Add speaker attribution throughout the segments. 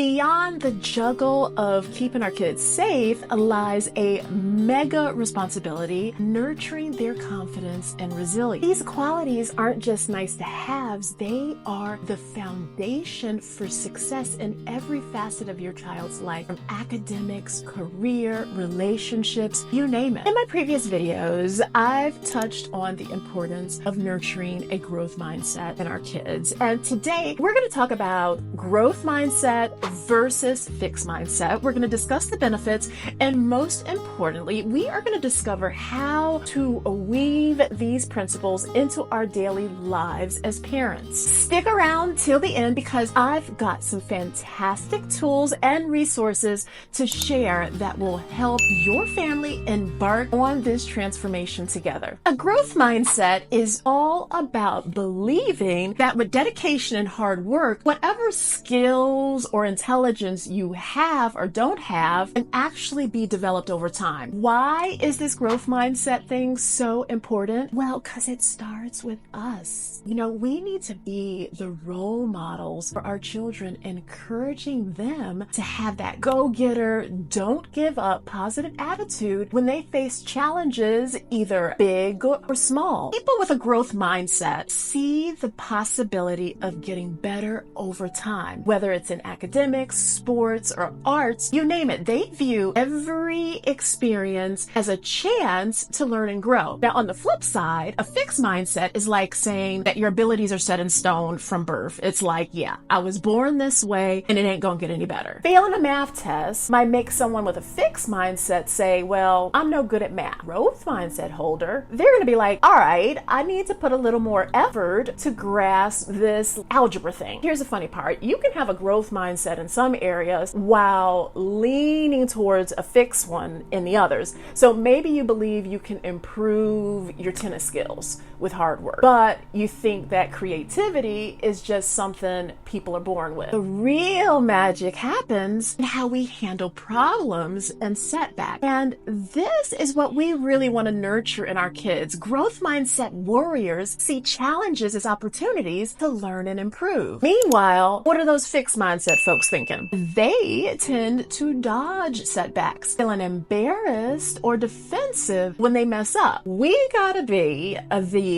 Speaker 1: Beyond the juggle of keeping our kids safe lies a mega responsibility nurturing their confidence and resilience. These qualities aren't just nice to haves, they are the foundation for success in every facet of your child's life, from academics, career, relationships, you name it. In my previous videos, I've touched on the importance of nurturing a growth mindset in our kids. And today we're going to talk about growth mindset versus fixed mindset. We're going to discuss the benefits, and most importantly, we are going to discover how to weave these principles into our daily lives as parents. Stick around till the end because I've got some fantastic tools and resources to share that will help your family embark on this transformation together. A growth mindset is all about believing that with dedication and hard work, whatever skills or intelligence you have or don't have can actually be developed over time. Why is this growth mindset thing so important? Well, because it starts with us. You know, we need to be the role models for our children, encouraging them to have that go-getter, don't give up positive attitude when they face challenges, either big or small. People with a growth mindset see the possibility of getting better over time, whether it's in academics, sports, or arts, you name it. They view every experience as a chance to learn and grow. Now, on the flip side, a fixed mindset is like saying that your abilities are set in stone from birth. It's like, yeah, I was born this way and it ain't gonna get any better. Failing a math test might make someone with a fixed mindset say, well, I'm no good at math. Growth mindset holder, they're gonna be like, all right, I need to put a little more effort to grasp this algebra thing. Here's the funny part. You can have a growth mindset in some areas while leaning towards a fixed one in the others. So maybe you believe you can improve your tennis skills with hard work, but you think that creativity is just something people are born with. The real magic happens in how we handle problems and setbacks. And this is what we really want to nurture in our kids. Growth mindset warriors see challenges as opportunities to learn and improve. Meanwhile, what are those fixed mindset folks thinking? They tend to dodge setbacks, feeling embarrassed or defensive when they mess up. We gotta be the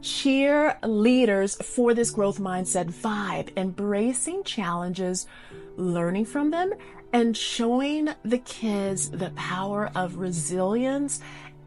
Speaker 1: cheerleaders for this growth mindset vibe, embracing challenges, learning from them, and showing the kids the power of resilience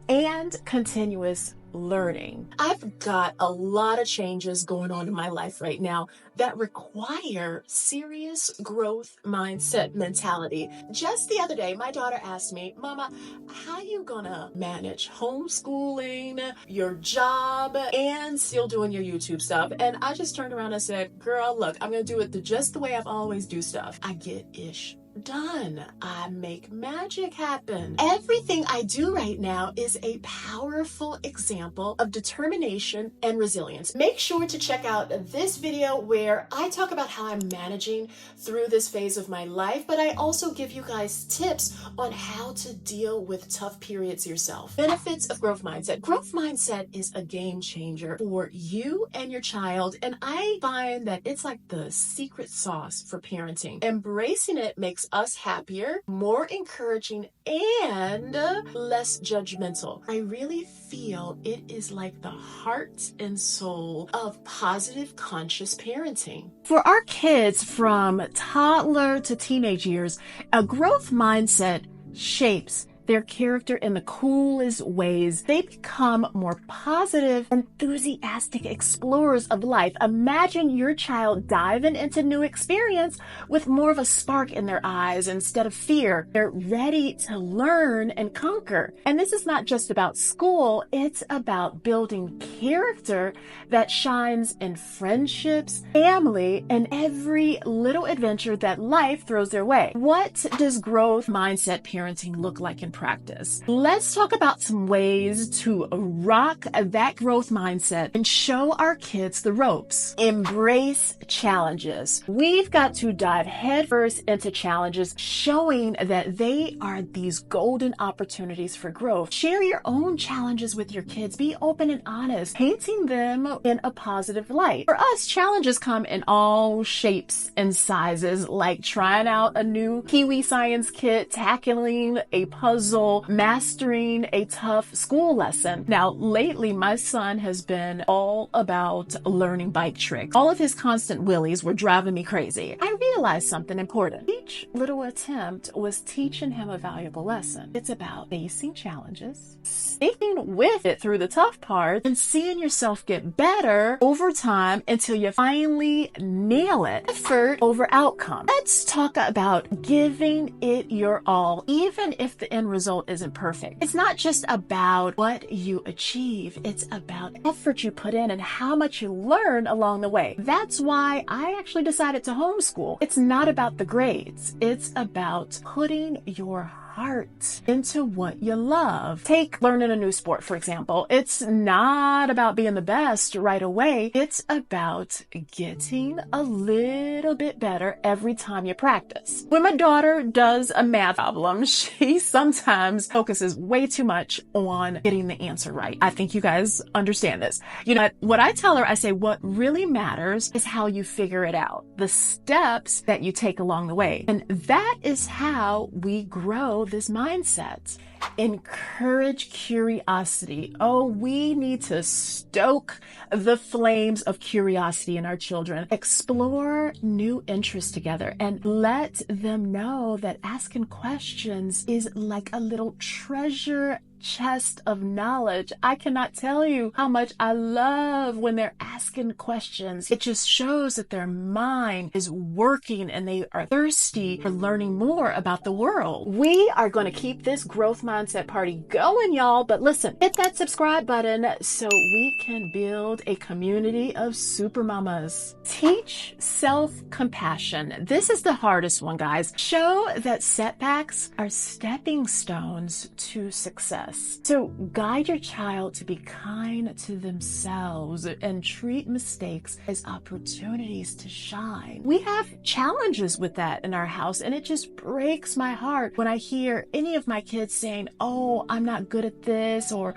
Speaker 1: and continuous learning. I've got a lot of changes going on in my life right now that require serious growth mindset mentality. Just the other day, my daughter asked me, Mama, how you gonna manage homeschooling, your job, and still doing your YouTube stuff? And I just turned around and said, girl, look, I'm gonna do it just the way I've always do stuff. I get ish done. I make magic happen. Everything I do right now is a powerful example of determination and resilience. Make sure to check out this video where I talk about how I'm managing through this phase of my life, but I also give you guys tips on how to deal with tough periods yourself. Benefits of growth mindset. Growth mindset is a game changer for you and your child, and I find that it's like the secret sauce for parenting. Embracing it makes us happier, more encouraging, and less judgmental. I really feel it is like the heart and soul of positive, conscious parenting. For our kids from toddler to teenage years, a growth mindset shapes their character in the coolest ways. They become more positive, enthusiastic explorers of life. Imagine your child diving into new experience with more of a spark in their eyes instead of fear. They're ready to learn and conquer. And this is not just about school, it's about building character that shines in friendships, family, and every little adventure that life throws their way. What does growth mindset parenting look like in practice. Let's talk about some ways to rock that growth mindset and show our kids the ropes. Embrace challenges. We've got to dive headfirst into challenges, showing that they are these golden opportunities for growth. Share your own challenges with your kids. Be open and honest, painting them in a positive light. For us, challenges come in all shapes and sizes, like trying out a new Kiwi science kit, tackling a puzzle, mastering a tough school lesson. Now, lately, my son has been all about learning bike tricks. All of his constant wheelies were driving me crazy. I realized something important. Each little attempt was teaching him a valuable lesson. It's about facing challenges, sticking with it through the tough part, and seeing yourself get better over time until you finally nail it. Effort over outcome. Let's talk about giving it your all, even if the end result isn't perfect. It's not just about what you achieve. It's about effort you put in and how much you learn along the way. That's why I actually decided to homeschool. It's not about the grades. It's about putting your heart into what you love. Take learning a new sport, for example. It's not about being the best right away. It's about getting a little bit better every time you practice. When my daughter does a math problem, she sometimes focuses way too much on getting the answer right. I think you guys understand this. You know, what I tell her, I say, what really matters is how you figure it out, the steps that you take along the way. And that is how we grow this mindset. Encourage curiosity. Oh, we need to stoke the flames of curiosity in our children. Explore new interests together and let them know that asking questions is like a little treasure chest of knowledge. I cannot tell you how much I love when they're asking questions. It just shows that their mind is working and they are thirsty for learning more about the world. We are going to keep this growth mindset party going, y'all. But listen, hit that subscribe button so we can build a community of supermamas. Teach self-compassion. This is the hardest one, guys. Show that setbacks are stepping stones to success. So guide your child to be kind to themselves and treat mistakes as opportunities to shine. We have challenges with that in our house, and it just breaks my heart when I hear any of my kids saying, oh, I'm not good at this, or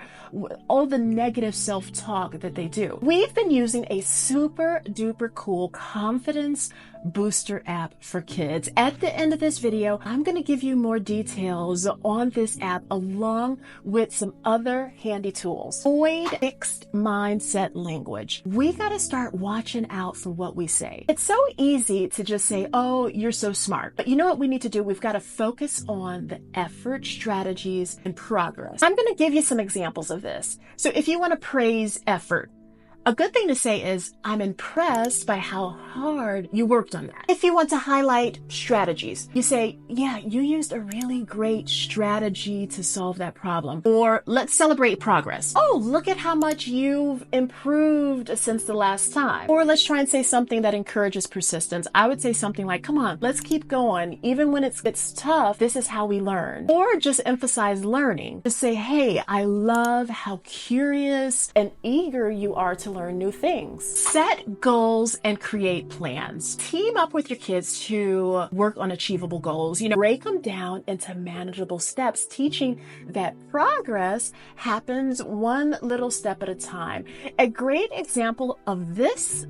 Speaker 1: all the negative self-talk that they do. We've been using a super duper cool confidence booster app for kids. At the end of this video, I'm going to give you more details on this app along with some other handy tools. Avoid fixed mindset language. We got to start watching out for what we say. It's so easy to just say, oh, you're so smart. But you know what we need to do? We've got to focus on the effort, strategies, and progress. I'm going to give you some examples of this. So if you want to praise effort, a good thing to say is, I'm impressed by how hard you worked on that. If you want to highlight strategies, you say, yeah, you used a really great strategy to solve that problem. Or let's celebrate progress. Oh, look at how much you've improved since the last time. Or let's try and say something that encourages persistence. I would say something like, come on, let's keep going. Even when it's tough, this is how we learn. Or just emphasize learning. Just say, hey, I love how curious and eager you are to learn new things. Set goals and create plans. Team up with your kids to work on achievable goals. You know, break them down into manageable steps, teaching that progress happens one little step at a time. A great example of this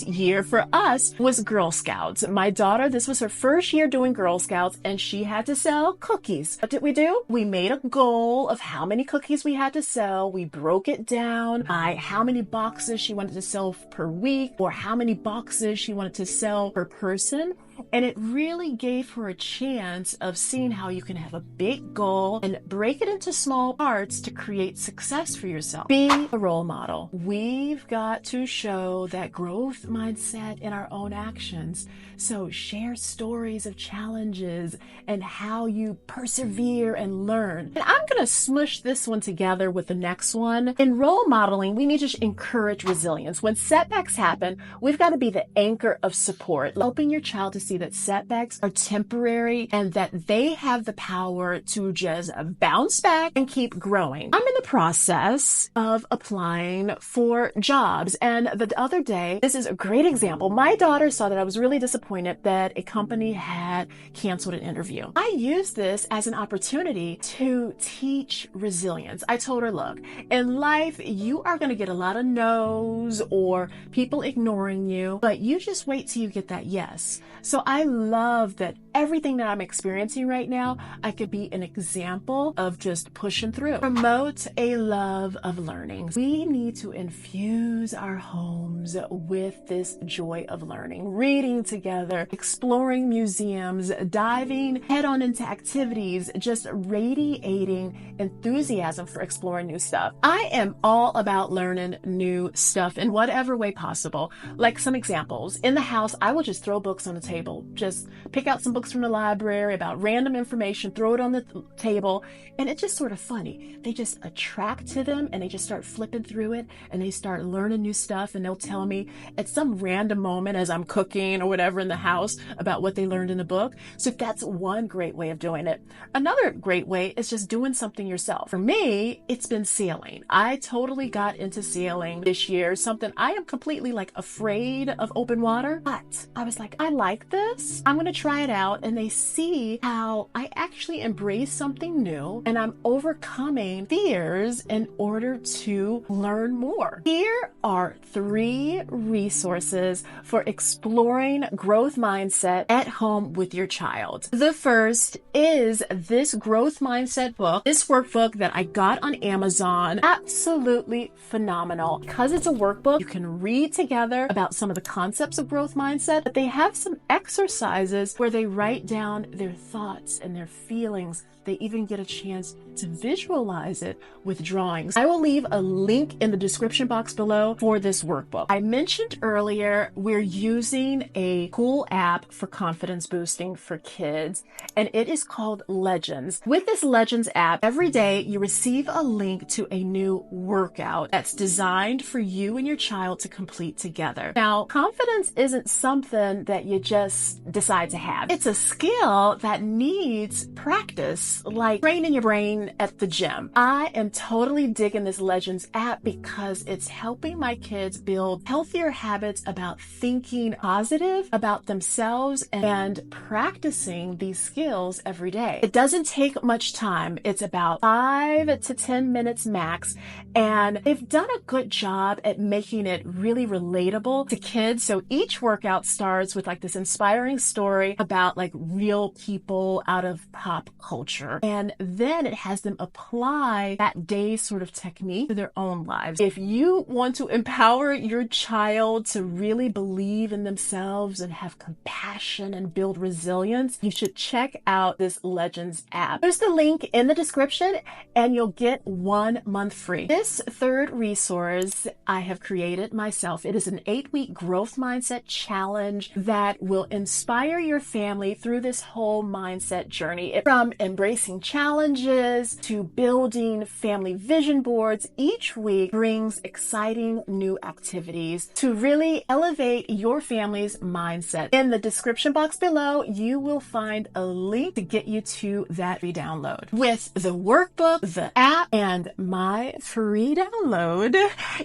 Speaker 1: year for us was Girl Scouts. My daughter, this was her first year doing Girl Scouts, and she had to sell cookies. What did we do? We made a goal of how many cookies we had to sell. We broke it down by how many boxes she wanted to sell per week or how many boxes she wanted to sell per person. And it really gave her a chance of seeing how you can have a big goal and break it into small parts to create success for yourself. Be a role model. We've got to show that growth mindset in our own actions. So share stories of challenges and how you persevere and learn. And I'm going to smush this one together with the next one. In role modeling, we need to encourage resilience. When setbacks happen, we've got to be the anchor of support, helping your child to see that setbacks are temporary and that they have the power to just bounce back and keep growing. I'm in the process of applying for jobs, and the other day, this is a great example. My daughter saw that I was really disappointed that a company had canceled an interview. I used this as an opportunity to teach resilience. I told her, look, in life, you are going to get a lot of no's or people ignoring you, but you just wait till you get that yes. So I love that everything that I'm experiencing right now, I could be an example of just pushing through. Promote a love of learning. We need to infuse our homes with this joy of learning, reading together, exploring museums, diving head on into activities, just radiating enthusiasm for exploring new stuff. I am all about learning new stuff in whatever way possible. Like some examples, in the house, I will just throw books on the table, just pick out some books from the library about random information, throw it on the table, and it's just sort of funny. They just attract to them and they just start flipping through it and they start learning new stuff, and they'll tell me at some random moment as I'm cooking or whatever in the house about what they learned in the book. So that's one great way of doing it. Another great way is just doing something yourself. For me, it's been sailing. I totally got into sailing this year, something I am completely afraid of open water, but I was like, I like this. I'm going to try it out. And they see how I actually embrace something new and I'm overcoming fears in order to learn more. Here are 3 resources for exploring growth mindset at home with your child. The first is this growth mindset book, this workbook that I got on Amazon. Absolutely phenomenal. Because it's a workbook, you can read together about some of the concepts of growth mindset, but they have some exercises where they write down their thoughts and their feelings. They even get a chance to visualize it with drawings. I will leave a link in the description box below for this workbook. I mentioned earlier we're using a cool app for confidence boosting for kids, and it is called Legends. With this Legends app, every day you receive a link to a new workout that's designed for you and your child to complete together. Now, confidence isn't something that you just decide to have. It's a skill that needs practice, like training your brain at the gym. I am totally digging this Legends app because it's helping my kids build healthier habits about thinking positive about themselves and practicing these skills every day. It doesn't take much time. It's about 5 to 10 minutes max, and they've done a good job at making it really relatable to kids. So each workout starts with this inspiring story about real people out of pop culture. And then it has them apply that day's sort of technique to their own lives. If you want to empower your child to really believe in themselves and have compassion and build resilience, you should check out this Legends app. There's the link in the description and you'll get 1 month free. This third resource I have created myself. It is an 8-week growth mindset challenge that will inspire your family through this whole mindset journey. From embracing challenges to building family vision boards, each week brings exciting new activities to really elevate your family's mindset. In the description box below, you will find a link to get you to that free download. With the workbook, the app, and my free download,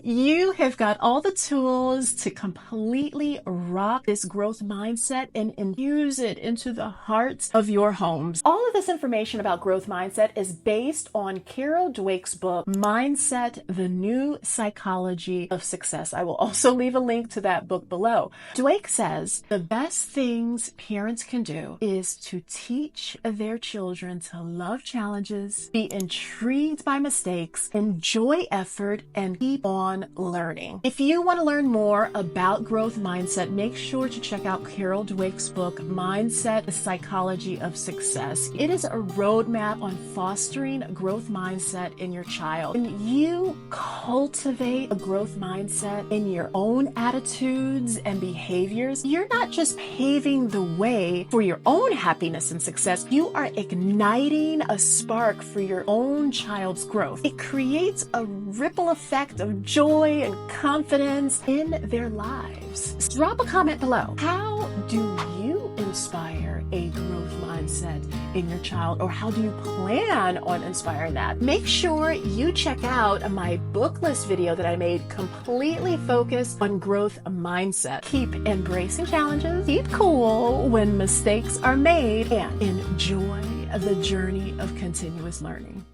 Speaker 1: you have got all the tools to completely rock this growth mindset and infuse it into the hearts of your homes. All of this information about growth mindset is based on Carol Dweck's book, Mindset, The New Psychology of Success. I will also leave a link to that book below. Dweck says the best things parents can do is to teach their children to love challenges, be intrigued by mistakes, enjoy effort, and keep on learning. If you want to learn more about growth mindset, make sure to check out Carol Dweck's book, Mindset, The Psychology of Success. It is a roadmap on fostering growth mindset in your child. When you cultivate a growth mindset in your own attitudes and behaviors, you're not just paving the way for your own happiness and success, you are igniting a spark for your own child's growth. It creates a ripple effect of joy and confidence in their lives. Drop a comment below. How do you inspire a growth mindset in your child, or how do you plan on inspiring that? Make sure you check out my book list video that I made completely focused on growth mindset. Keep embracing challenges, keep cool when mistakes are made, and enjoy the journey of continuous learning.